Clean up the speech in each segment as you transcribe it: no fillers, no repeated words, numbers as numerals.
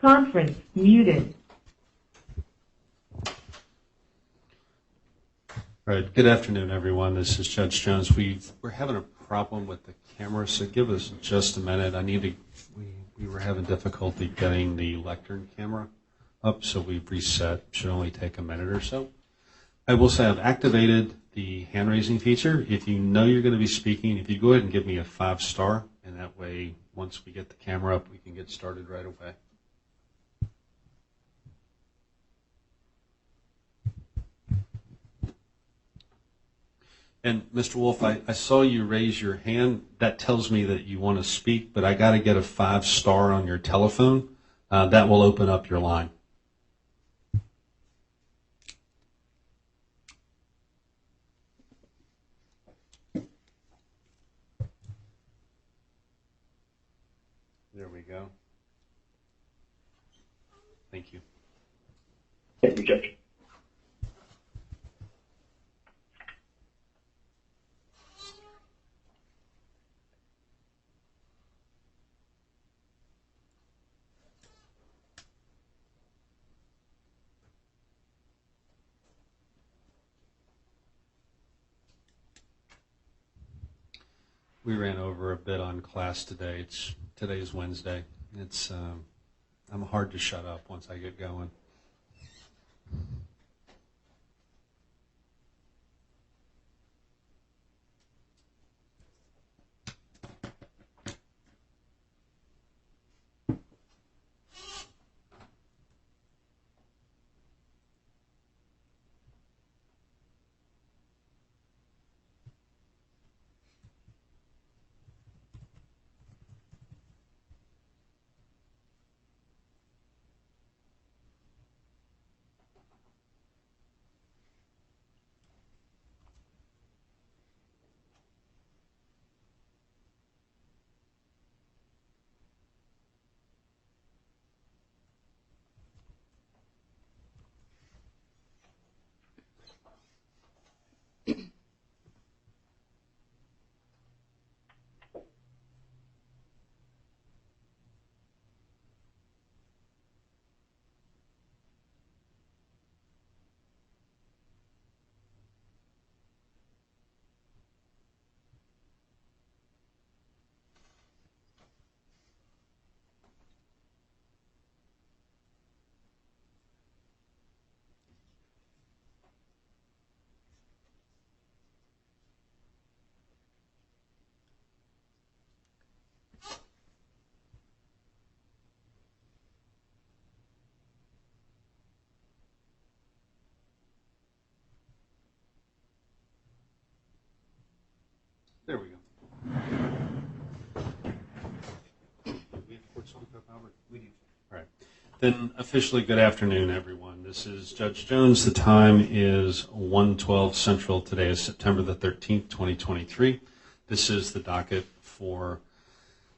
Conference muted. All right, good afternoon, everyone. This is Judge Jones. We're having a problem with the camera, so give us just a minute. We were having difficulty getting the lectern camera up, so we've reset. Should only take a minute or so. I will say I've activated the hand-raising feature. If you know you're going to be speaking, if you go ahead and give me a 5-star, and that way, once we get the camera up, we can get started right away. And Mr. Wolf, I saw you raise your hand. That tells me that you want to speak, but I got to get a 5-star on your telephone. That will open up your line. There we go. Thank you. Thank you, Judge. We ran over a bit on class today. Today's Wednesday. I'm hard to shut up once I get going. There we go. We have court speak up, Albert? We do. All right. Then officially good afternoon, everyone. This is Judge Jones. The time is 1:12 Central. Today is September the 13th, 2023. This is the docket for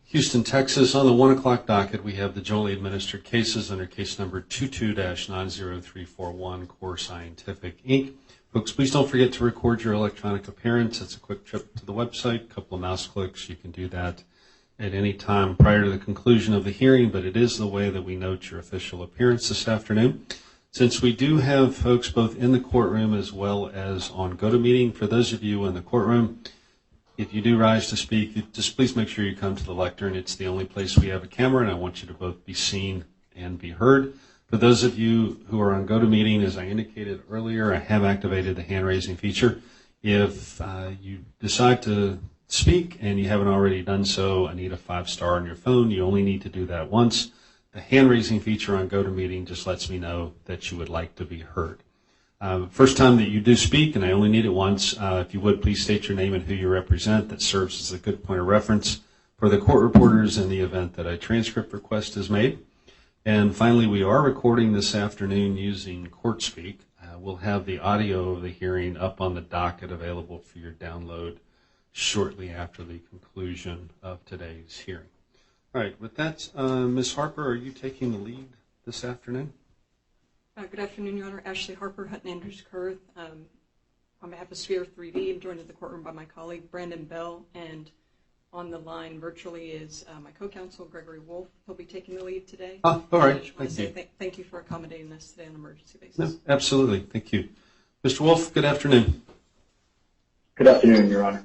Houston, Texas. On the 1 o'clock docket, we have the jointly administered cases under case number 22-90341, corescientific, Inc. Folks, please don't forget to record your electronic appearance. It's a quick trip to the website, a couple of mouse clicks. You can do that at any time prior to the conclusion of the hearing, but it is the way that we note your official appearance this afternoon. Since we do have folks both in the courtroom as well as on GoToMeeting, for those of you in the courtroom, if you do rise to speak, just please make sure you come to the lectern. It's the only place we have a camera, and I want you to both be seen and be heard. For those of you who are on GoToMeeting, as I indicated earlier, I have activated the hand-raising feature. If you decide to speak and you haven't already done so, I need a 5-star on your phone. You only need to do that once. The hand-raising feature on GoToMeeting just lets me know that you would like to be heard. First time that you do speak, and I only need it once, if you would, please state your name and who you represent. That serves as a good point of reference for the court reporters in the event that a transcript request is made. And finally, we are recording this afternoon using CourtSpeak. We'll have the audio of the hearing up on the docket available for your download shortly after the conclusion of today's hearing. All right, with that, Ms. Harper, are you taking the lead this afternoon? Good afternoon, Your Honor. Ashley Harper, Hutton Andrews Kurth. On behalf of Sphere 3D, I'm joined in the courtroom by my colleague Brandon Bell, and on the line virtually is my co-counsel, Gregory Wolf. He'll be taking the lead today. Oh, all right. I just want to Thank say you. thank you for accommodating us today on an emergency basis. No, absolutely. Thank you. Mr. Wolf, good afternoon. Good afternoon, Your Honor.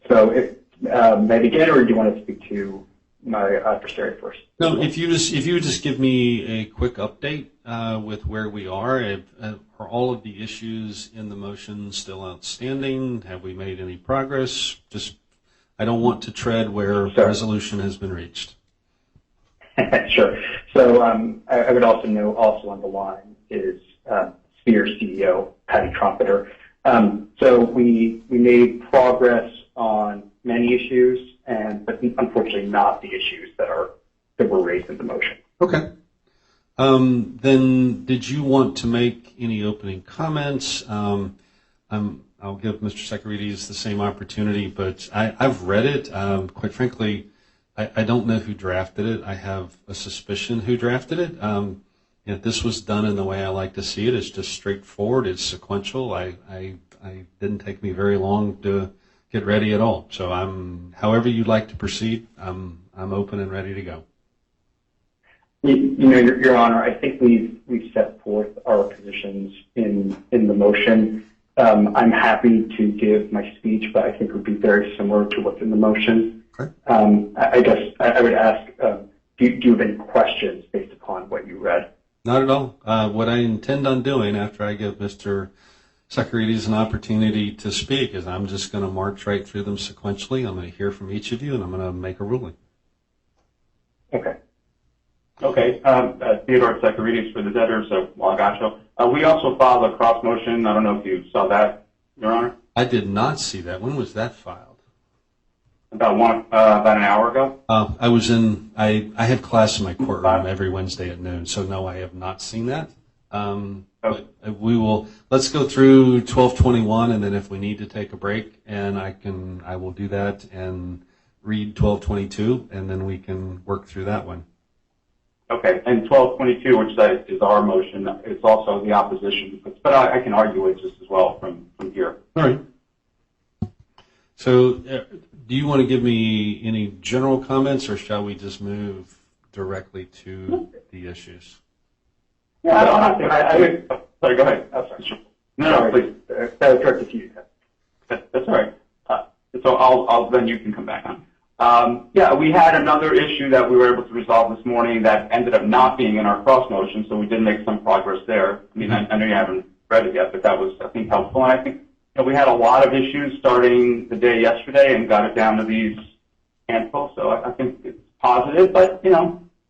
So if may I begin, or do you want to speak to my adversary first? No, if you would just give me a quick update with where we are. Are all of the issues in the motion still outstanding? Have we made any progress? I don't want to tread where resolution has been reached. Sure. So I would also note, also on the line is Sphere CEO Patty Trumpeter. So we made progress on many issues, but unfortunately not the issues that were raised in the motion. Okay. Then did you want to make any opening comments? I'll give Mr. Securities the same opportunity, but I've read it. Quite frankly, I don't know who drafted it. I have a suspicion who drafted it. This was done in the way I like to see it. It's just straightforward. It's sequential. I didn't take me very long to get ready at all. So however you'd like to proceed, I'm open and ready to go. Your Honor, I think we've set forth our positions in the motion. I'm happy to give my speech, but I think it would be very similar to what's in the motion. Okay. I guess I would ask, do you have any questions based upon what you read? Not at all. What I intend on doing after I give Mr. Securities an opportunity to speak is I'm just going to march right through them sequentially. I'm going to hear from each of you, and I'm going to make a ruling. Okay. Okay, Theodore Securities for the debtors of Wagacho. We also filed a cross motion. I don't know if you saw that, Your Honor. I did not see that. When was that filed? About an hour ago. I had class in my courtroom every Wednesday at noon, so no, I have not seen that. But let's go through 1221, and then if we need to take a break, and I will do that and read 1222, and then we can work through that one. Okay, and 1222, which is our motion, it's also the opposition, but I can argue it just as well from here. All right. So do you want to give me any general comments, or shall we just move directly to the issues? Yeah, I would. Sorry, go ahead. Sorry. No, please. That was directed to you. That's all right. So I'll then you can come back on. Yeah, we had another issue that we were able to resolve this morning that ended up not being in our cross motion, so we did make some progress there. I mean, I know you haven't read it yet, but that was, I think, helpful. And I think we had a lot of issues starting the day yesterday and got it down to these handful. So I think it's positive, but,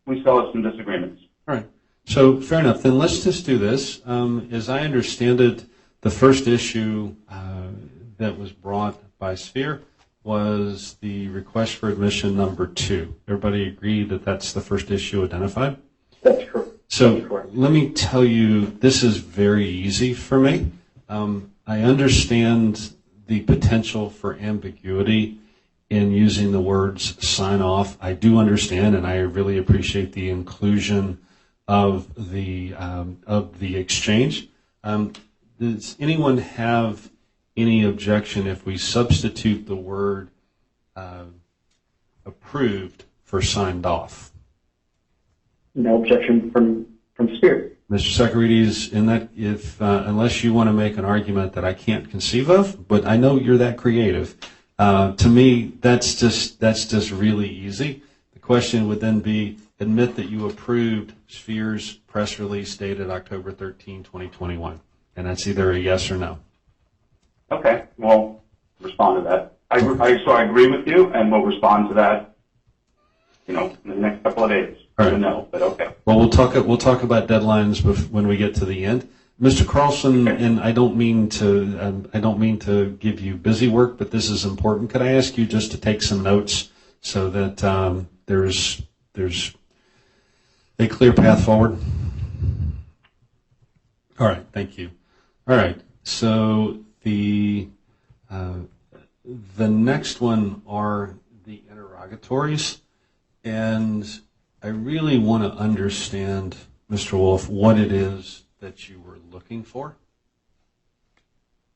we still have some disagreements. All right. So fair enough. Then let's just do this. As I understand it, the first issue that was brought by Sphere was the request for admission number 2. Everybody agree that that's the first issue identified? That's correct. So let me tell you, this is very easy for me. I understand the potential for ambiguity in using the words sign off. I do understand, and I really appreciate the inclusion of the exchange. Does anyone have any objection if we substitute the word approved for signed off? No objection from Sphere. Mr. Securities, in that, unless you want to make an argument that I can't conceive of, but I know you're that creative. To me, that's just really easy. The question would then be, admit that you approved Sphere's press release dated October 13, 2021. And that's either a yes or no. Okay, well, respond to that. So I agree with you, and we'll respond to that, in the next couple of days. All right. No, but okay. Well, we'll talk about deadlines when we get to the end. Mr. Carlson, okay. And I don't mean to give you busy work, but this is important. Could I ask you just to take some notes so that there's a clear path forward? All right, thank you. All right, so the next one are the interrogatories, and I really want to understand, Mr. Wolf, what it is that you were looking for.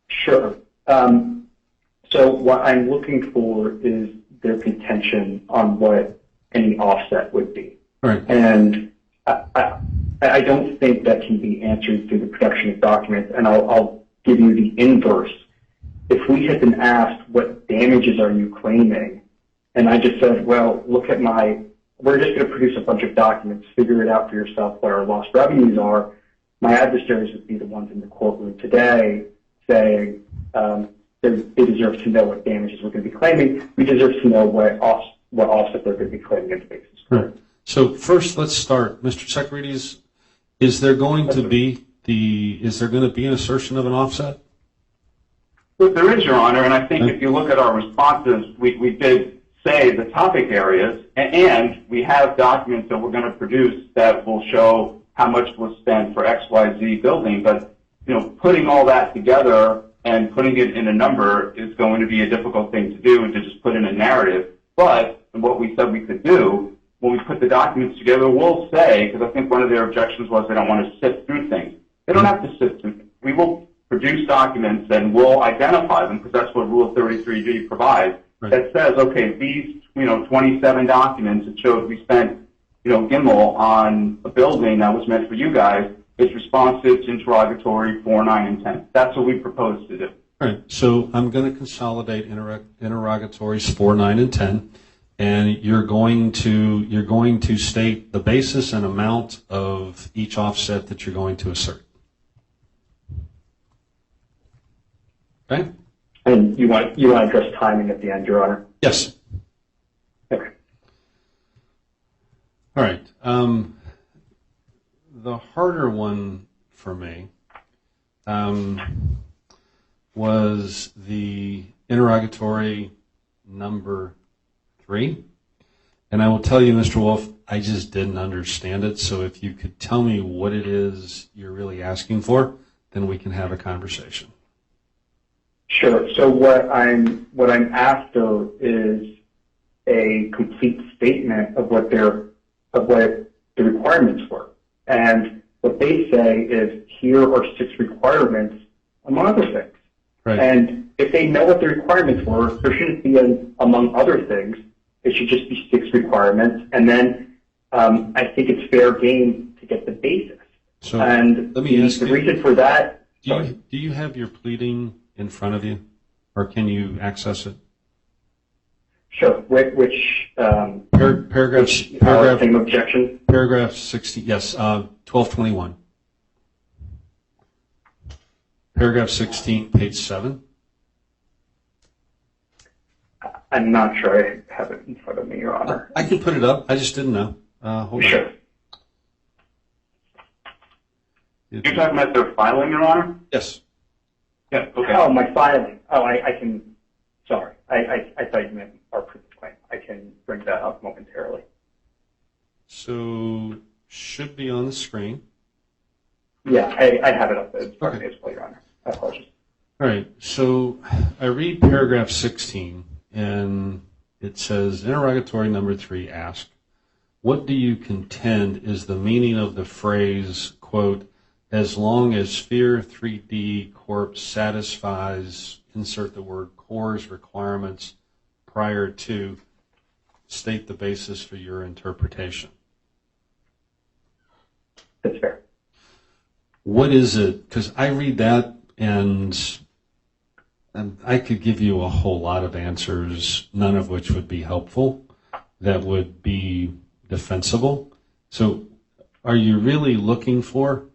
Sure. So So what I'm looking for is their contention on what any offset would be. Right. And I don't think that can be answered through the production of documents, and I'll give you the inverse. If we had been asked, what damages are you claiming? And I just said, well, look at we're just going to produce a bunch of documents, figure it out for yourself what our lost revenues are. My adversaries would be the ones in the courtroom today saying, they deserve to know what damages we're going to be claiming. We deserve to know what offset they're going to be claiming in the basis. Right. So first, let's start, Mr. Securities. Is there going to be an assertion of an offset? But there is, Your Honor, and I think if you look at our responses, we did say the topic areas, and we have documents that we're going to produce that will show how much was spent for XYZ building. But putting all that together and putting it in a number is going to be a difficult thing to do, and to just put in a narrative. But what we said we could do, when we put the documents together, we'll say, because I think one of their objections was they don't want to sift through things. They don't have to sift through things. We will produce documents and we'll identify them, because that's what Rule 33G provides. Right. That says, okay, these 27 documents that showed we spent GIML on a building that was meant for you guys is responsive to interrogatory 4, 9, and 10. That's what we propose to do. All right. So I'm going to consolidate interrogatories 4, 9, and 10, and you're going to state the basis and amount of each offset that you're going to assert. Okay. And you want to address timing at the end, Your Honor? Yes. Okay. All right. The harder one for me was the interrogatory number 3. And I will tell you, Mr. Wolf, I just didn't understand it. So if you could tell me what it is you're really asking for, then we can have a conversation. Sure. So what I'm after is a complete statement of what the requirements were. And what they say is, here are 6 requirements, among other things. Right. And if they know what the requirements were, there shouldn't be among other things. It should just be 6 requirements. And then I think it's fair game to get the basis. So and let me ask the you, reason for that. do you have your pleading in front of you, or can you access it? Sure. Which Paragraph same objection? Paragraph 60, yes, 1221. Paragraph 16, page 7. I'm not sure I have it in front of me, Your Honor. I can put it up. I just didn't know. Hold Sure. on. You're talking about their filing, Your Honor? Yes. Yeah, okay. Oh, my filing. Oh, I can. Sorry, I thought you meant our proof of claim. I can bring that up momentarily. So should be on the screen. Yeah, I have it up in front of Okay. me as well, Your Honor. I apologize. All right. So I read paragraph 16, and it says, interrogatory number 3 ask, what do you contend is the meaning of the phrase, quote, as long as Sphere 3D Corp satisfies, insert the word CORE's requirements prior to, state the basis for your interpretation. That's fair. What is it? Because I read that and I could give you a whole lot of answers, none of which would be helpful, that would be defensible. So are you really looking for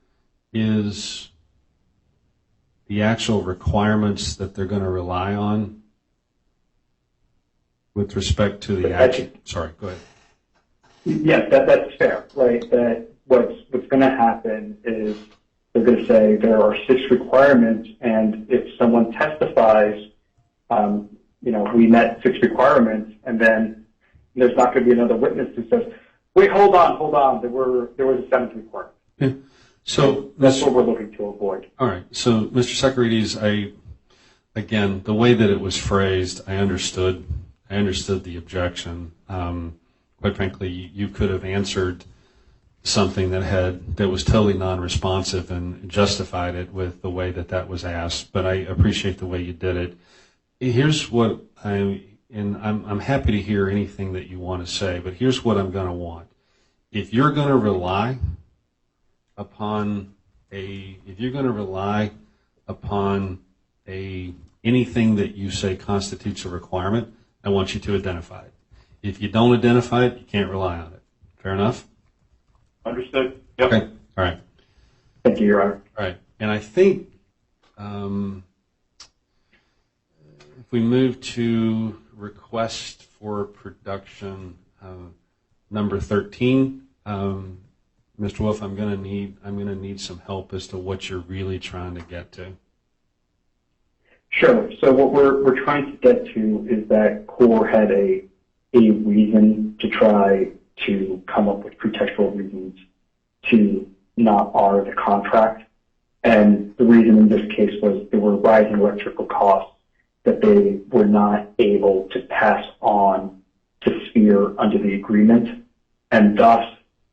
is the actual requirements that they're going to rely on with respect to the action? Sorry, go ahead. Yes, that's fair, right? That what's going to happen is they're going to say there are 6 requirements, and if someone testifies, we met 6 requirements, and then there's not going to be another witness who says, wait, hold on, there was a 7th requirement. Yeah. So that's what we're looking to avoid. All right. So, Mr. Securities, again, the way that it was phrased, I understood the objection. Quite frankly, you could have answered something that was totally non-responsive and justified it with the way that was asked. But I appreciate the way you did it. here's what I'm happy to hear anything that you want to say, but here's what I'm going to want. If you're going to rely upon anything that you say constitutes a requirement, I want you to identify it. If you don't identify it, you can't rely on it. Fair enough? Understood. Yep. Okay. All right. Thank you, Your Honor. All right. And I think if we move to request for production number 13, Mr. Wolf, I'm going to need some help as to what you're really trying to get to. Sure. So what we're trying to get to is that CORE had a reason to try to come up with pretextual reasons to not honor the contract. And the reason in this case was there were rising electrical costs that they were not able to pass on to Sphere under the agreement. And thus,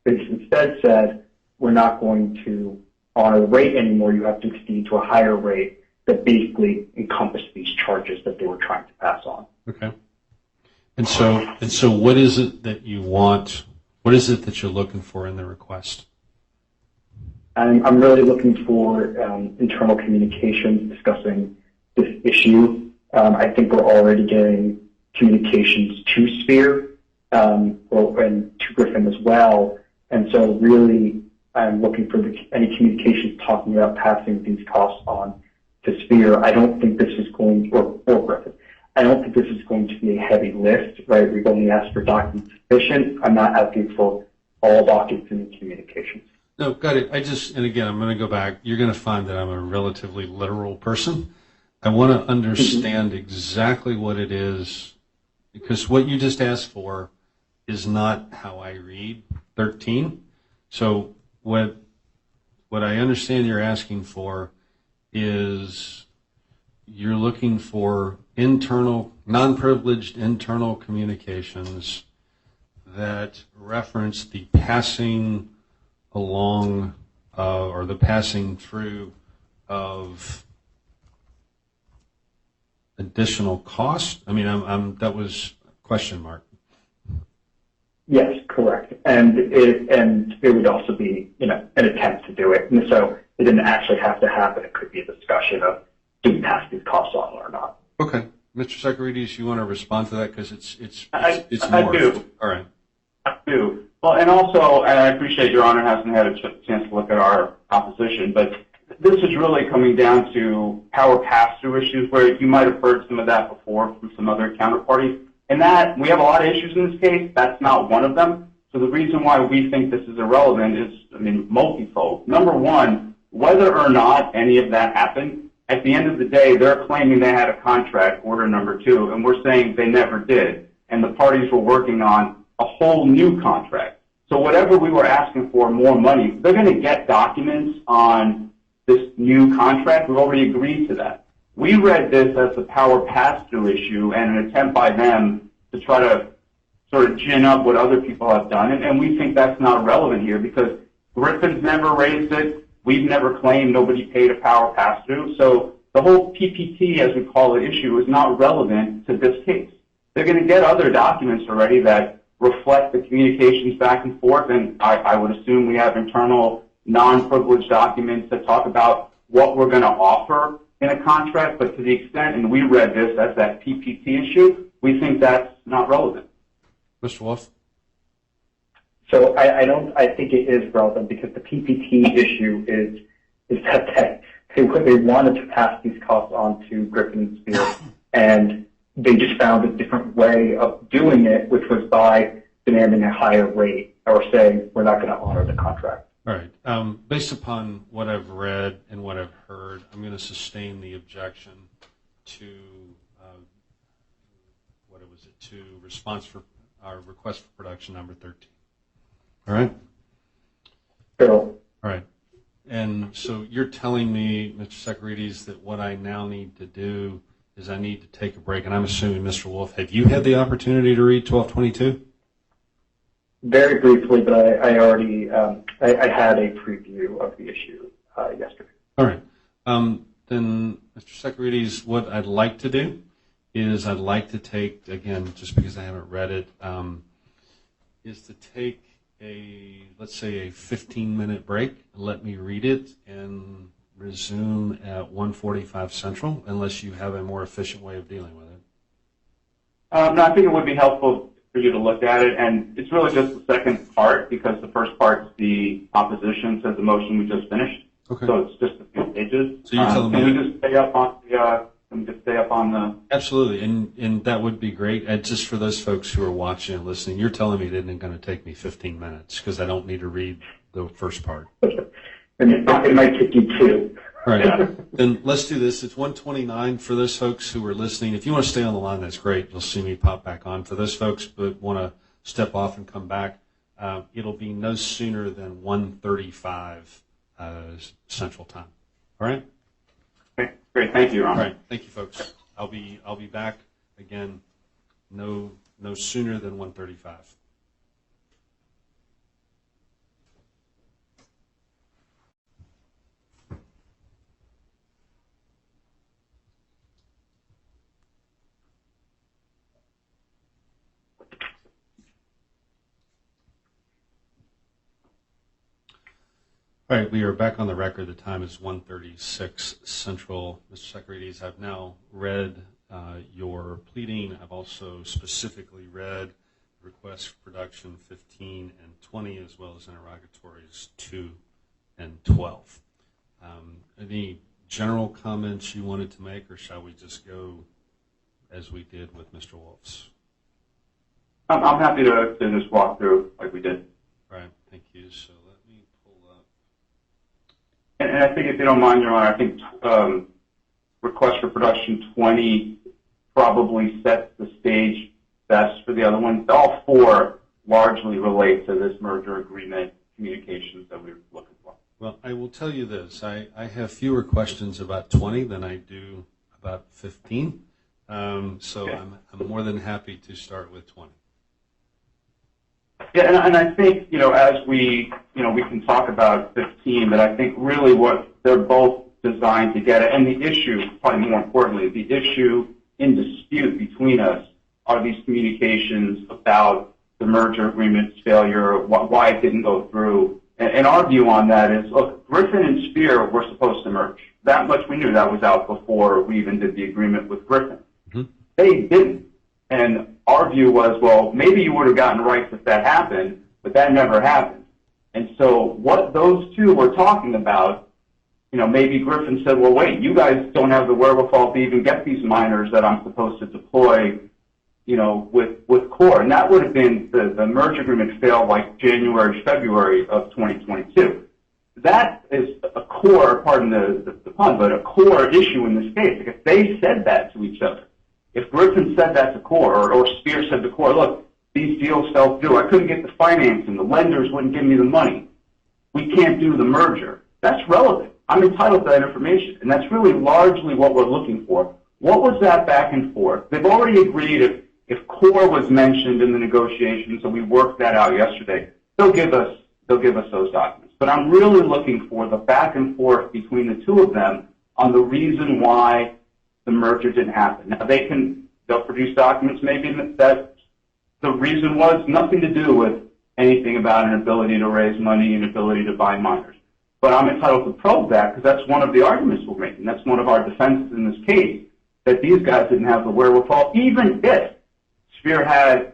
they instead said, we're not going to honor the rate anymore. You have to exceed to a higher rate that basically encompassed these charges that they were trying to pass on. Okay. And so what is it that you want? What is it that you're looking for in the request? I'm really looking for internal communications discussing this issue. I think we're already getting communications to Sphere and to Griffin as well. And so really I'm looking for any communications talking about passing these costs on to Sphere. I don't think this is going, or Griffin, I don't think this is going to be a heavy lift, right? We've only asked for documents sufficient. I'm not asking for all documents in the communications. No, got it. And again, I'm going to go back. You're going to find that I'm a relatively literal person. I want to understand exactly what it is, because what you just asked for is not how I read 13. So what I understand you're asking for is you're looking for non-privileged internal communications that reference the passing along or the passing through of additional cost? I mean, that was a question mark. Yes, correct. And it would also be, an attempt to do it. And so it didn't actually have to happen. It could be a discussion of do we pass these costs on or not. Okay. Mr. Socarides, you want to respond to that? Because it's I morphed. do. All right. I do. Well, and also, and I appreciate Your Honor hasn't had a chance to look at our opposition, but this is really coming down to power pass-through issues where you might have heard some of that before from some other counterparties. And that, we have a lot of issues in this case. That's not one of them. So the reason why we think this is irrelevant is, multifold. Number one, whether or not any of that happened, at the end of the day, they're claiming they had a contract, order number 2, and we're saying they never did. And the parties were working on a whole new contract. So whatever we were asking for, more money, they're going to get documents on this new contract. We've already agreed to that. We read this as the power pass-through issue and an attempt by them to try to sort of gin up what other people have done, and we think that's not relevant here because Griffin's never raised it. We've never claimed nobody paid a power pass-through. So the whole PPT, as we call it, issue is not relevant to this case. They're going to get other documents already that reflect the communications back and forth, and I would assume we have internal non-privileged documents that talk about what we're going to offer in a contract, but to the extent, and we read this as that PPT issue, we think that's not relevant. Mr. Wolf? So I think it is relevant because the PPT issue is that they wanted to pass these costs on to Griffin and Spear, and they just found a different way of doing it, which was by demanding a higher rate or saying we're not going to honor the contract. All right. Based upon what I've read and what I've heard, I'm going to sustain the objection to to response for our request for production number 13. All right. So, All right. And so you're telling me, Mr. Socarides, that what I now need to do is I need to take a break, and I'm assuming, Mr. Wolf, have you had the opportunity to read 1222? very briefly, but I already I had a preview of the issue yesterday. All right. Then, Mr. Socarides, what I'd like to do is I'd like to take, again, just because I haven't read it, is to take let's say a 15-minute break, let me read it, and resume at 1:45 Central, unless you have a more efficient way of dealing with it. No, I think it would be helpful for you to look at it, and it's really just the second part, because the first part's the opposition to the motion we just finished. Okay. So it's just a few pages. So you're telling me can we just stay up on the? Absolutely, and that would be great. Just for those folks who are watching and listening, you're telling me it isn't going to take me 15 minutes because I don't need to read the first part. And it might take you 2. All right, then let's do this. It's 1:29 for those folks who are listening. If you want to stay on the line, that's great. You'll see me pop back on. For those folks that want to step off and come back, it'll be no sooner than 1:35 Central Time. All right? Okay, great. Thank you, Your All Honor. right. Thank you, folks. I'll be back again no sooner than 1:35. All right, we are back on the record. The time is 1:36 Central. Mr. Socrates, I've now read your pleading. I've also specifically read requests for production 15 and 20, as well as interrogatories 2 and 12. Any general comments you wanted to make, or shall we just go as we did with Mr. Wolf's? I'm happy to just walk through like we did. All right, thank you. So let me pull up. And I think, if you don't mind, Your Honor, I think request for production 20 probably sets the stage best for the other ones. All 4 largely relate to this merger agreement communications that we're looking for. Well, I will tell you this. I have fewer questions about 20 than I do about 15. So Okay. I'm more than happy to start with 20. Yeah, and I think, as we can talk about 15, but I think really what they're both designed to get at, and the issue, probably more importantly, the issue in dispute between us are these communications about the merger agreement's failure, why it didn't go through. And our view on that is, look, Griffin and Spear were supposed to merge. That much we knew. That was out before we even did the agreement with Griffin. Mm-hmm. They didn't. And our view was, well, maybe you would have gotten rights if that happened, but that never happened. And so what those two were talking about, maybe Griffin said, well, wait, you guys don't have the wherewithal to even get these miners that I'm supposed to deploy, with Core. And that would have been, the merge agreement failed like January, February of 2022. That is a core, pardon the pun, but a core issue in this case. If they said that to each other, if Griffin said that to Core, or Spear said to Core, look, these deals fell through, I couldn't get the financing, the lenders wouldn't give me the money, we can't do the merger, that's relevant. I'm entitled to that information, and that's really largely what we're looking for. What was that back and forth? They've already agreed if Core was mentioned in the negotiations, and we worked that out yesterday, they'll give us those documents. But I'm really looking for the back and forth between the two of them on the reason why the merger didn't happen. Now they'll produce documents maybe that the reason was nothing to do with anything about an ability to raise money and ability to buy miners. But I'm entitled to probe that because that's one of the arguments we're making. That's one of our defenses in this case, that these guys didn't have the wherewithal. Even if Spear had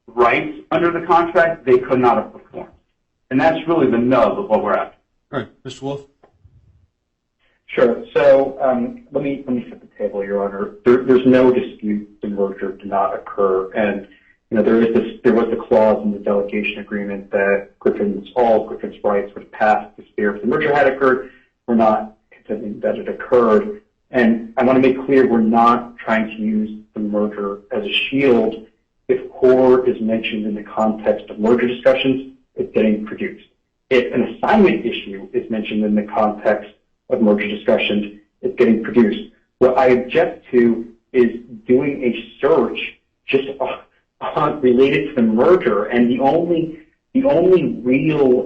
rights under the contract, they could not have performed. And that's really the nub of what we're after. All right, Mr. Wolf. Sure. So let me set the table, Your Honor. There's no dispute the merger did not occur, and there was the clause in the delegation agreement that all Griffin's rights would pass to Spear if the merger had occurred. We're not contending that it occurred, and I want to make clear we're not trying to use the merger as a shield. If Core is mentioned in the context of merger discussions, it's getting produced. If an assignment issue is mentioned in the context of merger discussions, it's getting produced. What I object to is doing a search just related to the merger, and the only real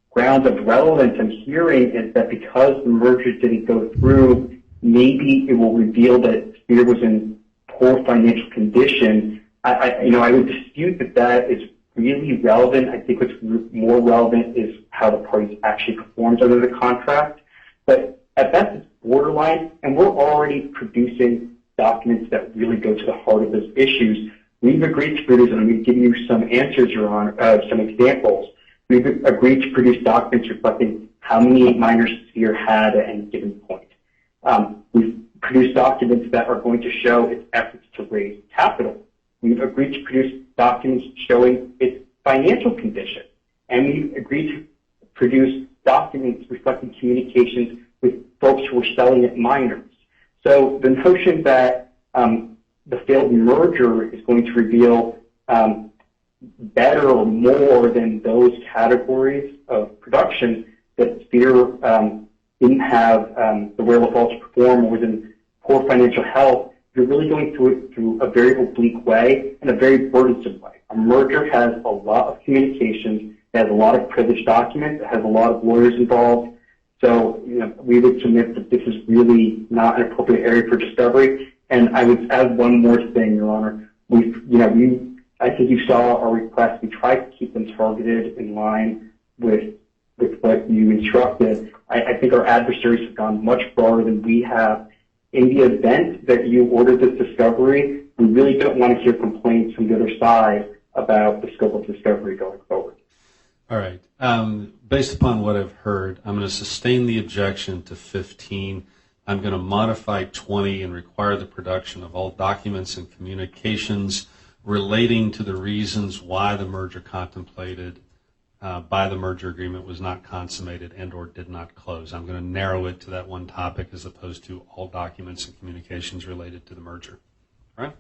ground of relevance I'm hearing is that because the merger didn't go through, maybe it will reveal that Spear was in poor financial condition, I would dispute that that is really relevant. I think what's more relevant is how the parties actually performed under the contract. But at best, it's borderline, and we're already producing documents that really go to the heart of those issues. We've agreed to produce, and I'm going to give you some answers, Your Honor, some examples. We've agreed to produce documents reflecting how many minors Sphere had at any given point. We've produced documents that are going to show its efforts to raise capital. We've agreed to produce documents showing its financial condition. And we've agreed to produce documents reflecting communications with folks who were selling at minors. So the notion that the failed merger is going to reveal better or more than those categories of production that Sphere didn't have the wherewithal to perform or was in poor financial health, you're really going through it through a very oblique way and a very burdensome way. A merger has a lot of communications, it has a lot of privileged documents, it has a lot of lawyers involved. So we would submit that this is really not an appropriate area for discovery. And I would add one more thing, Your Honor. I think you saw our request. We tried to keep them targeted in line with what you instructed. I think our adversaries have gone much broader than we have. In the event that you ordered this discovery, we really don't want to hear complaints from the other side about the scope of discovery going forward. All right. Based upon what I've heard, I'm going to sustain the objection to 15. I'm going to modify 20 and require the production of all documents and communications relating to the reasons why the merger contemplated by the merger agreement was not consummated and or did not close. I'm going to narrow it to that one topic as opposed to all documents and communications related to the merger. All right?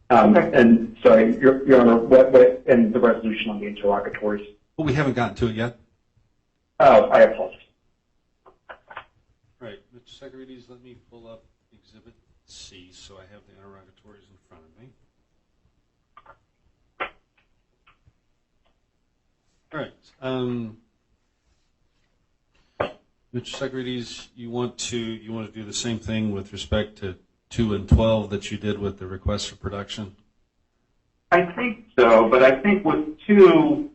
And sorry, Your Honor, what and the resolution on the interrogatories? Well, we haven't gotten to it yet. Oh, I apologize. All right, Mr. Securities, let me pull up Exhibit C so I have the interrogatories in front of me. All right. Mr. Securities, you want to do the same thing with respect to 2 and 12 that you did with the request for production? I think so, but I think with 2,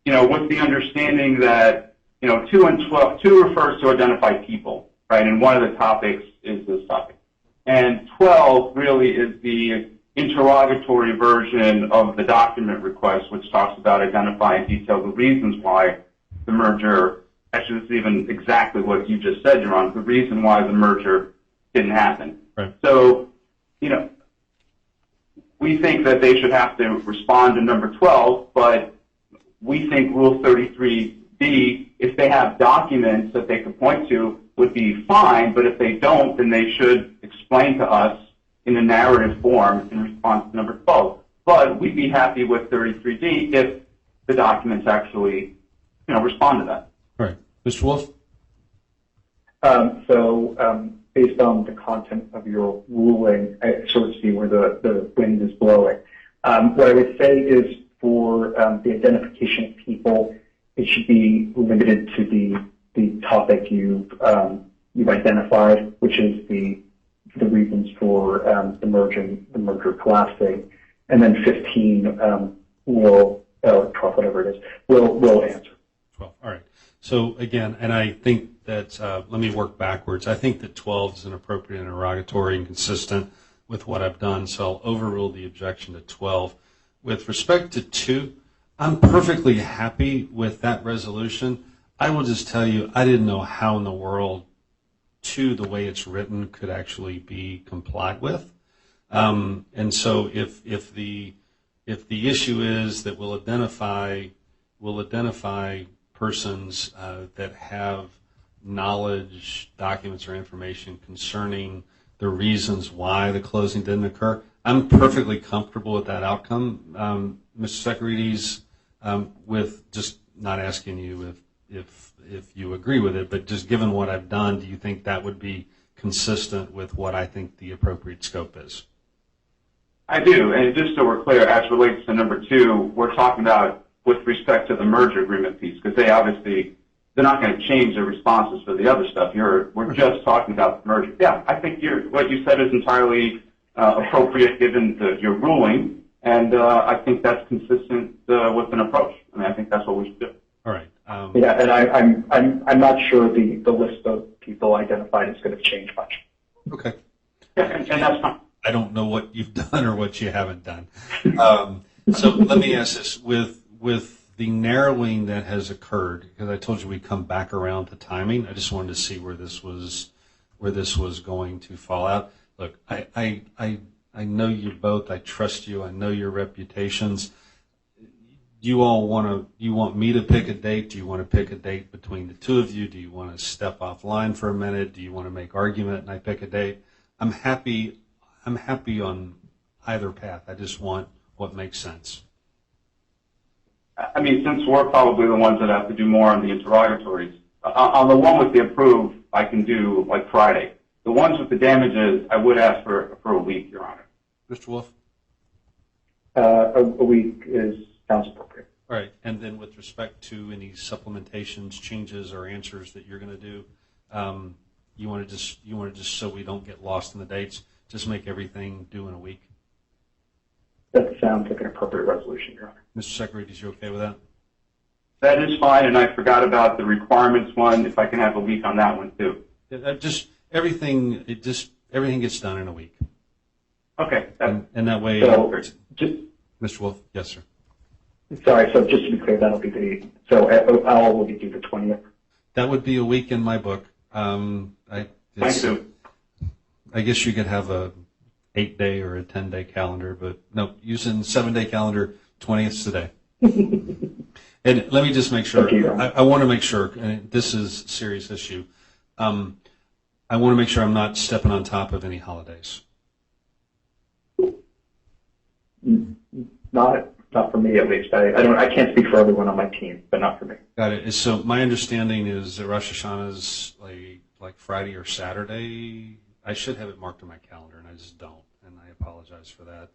with the understanding that, 2 and 12, 2 refers to identify people, right? And one of the topics is this topic. And 12 really is the interrogatory version of the document request, which talks about identifying detail the reasons why the merger, actually this is even exactly what you just said, Your Honor, the reason why the merger didn't happen. Right. So, we think that they should have to respond to number 12, but we think Rule 33B, if they have documents that they could point to, would be fine, but if they don't, then they should explain to us in a narrative form in response to number 12. But we'd be happy with 33D if the documents actually, respond to that. All right. Mr. Wolf? Based on the content of your ruling, I sort of see where the wind is blowing. What I would say is for the identification of people, it should be limited to the topic you've identified, which is the reasons for the merger collapsing, and then 15 will 12, whatever it is, will answer. 12. All right. So again, and I think that let me work backwards. I think that 12 is an appropriate interrogatory and consistent with what I've done, so I'll overrule the objection to 12. With respect to 2, I'm perfectly happy with that resolution. I will just tell you, I didn't know how in the world 2, the way it's written, could actually be complied with. And so if the issue is that we'll identify persons that have knowledge, documents, or information concerning the reasons why the closing didn't occur, I'm perfectly comfortable with that outcome, Mr. Securities, with just not asking you if you agree with it, but just given what I've done, do you think that would be consistent with what I think the appropriate scope is? I do, and just so we're clear, as relates to number 2, we're talking about with respect to the merger agreement piece, because they obviously, they're not going to change their responses for the other stuff. We're just talking about the merger. Yeah, I think what you said is entirely appropriate given your ruling, and I think that's consistent with an approach. I mean, I think that's what we should do. All right. Yeah, and I'm not sure the list of people identified is going to change much. Okay. Yeah, and that's fine. I don't know what you've done or what you haven't done. So let me ask this: with the narrowing that has occurred, because I told you we'd come back around to timing. I just wanted to see where this was going to fall out. Look, I know you both. I trust you. I know your reputations. You want me to pick a date? Do you want to pick a date between the two of you? Do you want to step offline for a minute? Do you want to make argument and I pick a date? I'm happy on either path. I just want what makes sense. I mean, since we're probably the ones that have to do more on the interrogatories, on the one with the approved, I can do like Friday. The ones with the damages, I would ask for a week, Your Honor. Mr. Wolf? A week sounds appropriate. All right. And then with respect to any supplementations, changes, or answers that you're going to do, you want to just so we don't get lost in the dates, just make everything due in a week? That sounds like an appropriate resolution, Your Honor. Mr. Secretary, is you okay with that? That is fine, and I forgot about the requirements one, if I can have a week on that one too. Everything gets done in a week. Okay. And that way, So, Mr. Wolf, yes, sir. sorry, so just to be clear, that'll be I'll will be due the 20th. That would be a week in my book. Thank you. I guess you could have a 8-day or a 10-day calendar, but no, using 7-day calendar, 20th today. And let me just make sure, I want to make sure, and this is a serious issue, I want to make sure I'm not stepping on top of any holidays. Not for me, at least. I can't speak for everyone on my team, but not for me. Got it. So my understanding is that Rosh Hashanah is like Friday or Saturday. I should have it marked on my calendar, and I just don't, and I apologize for that.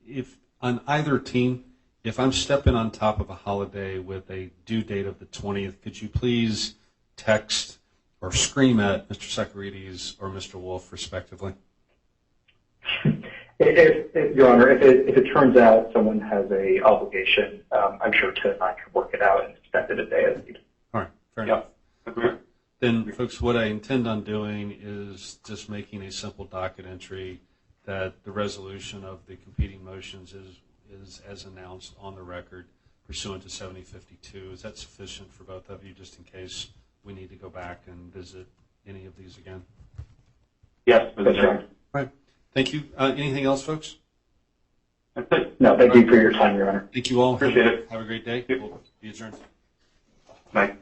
If on either team, if I'm stepping on top of a holiday with a due date of the 20th, could you please text or scream at Mr. Sakarides or Mr. Wolf, respectively? If Your Honor, if it turns out someone has a obligation, I'm sure Ted and I can work it out and extend it a day as needed. All right, fair enough. Then, folks, what I intend on doing is just making a simple docket entry that the resolution of the competing motions is as announced on the record pursuant to 7052. Is that sufficient for both of you, just in case we need to go back and visit any of these again? Yes, That's right. All right. Thank you. Anything else, folks? That's it. No, thank you for your time, Your Honor. Thank you all. Appreciate it. Have a great day. We'll be adjourned. Bye.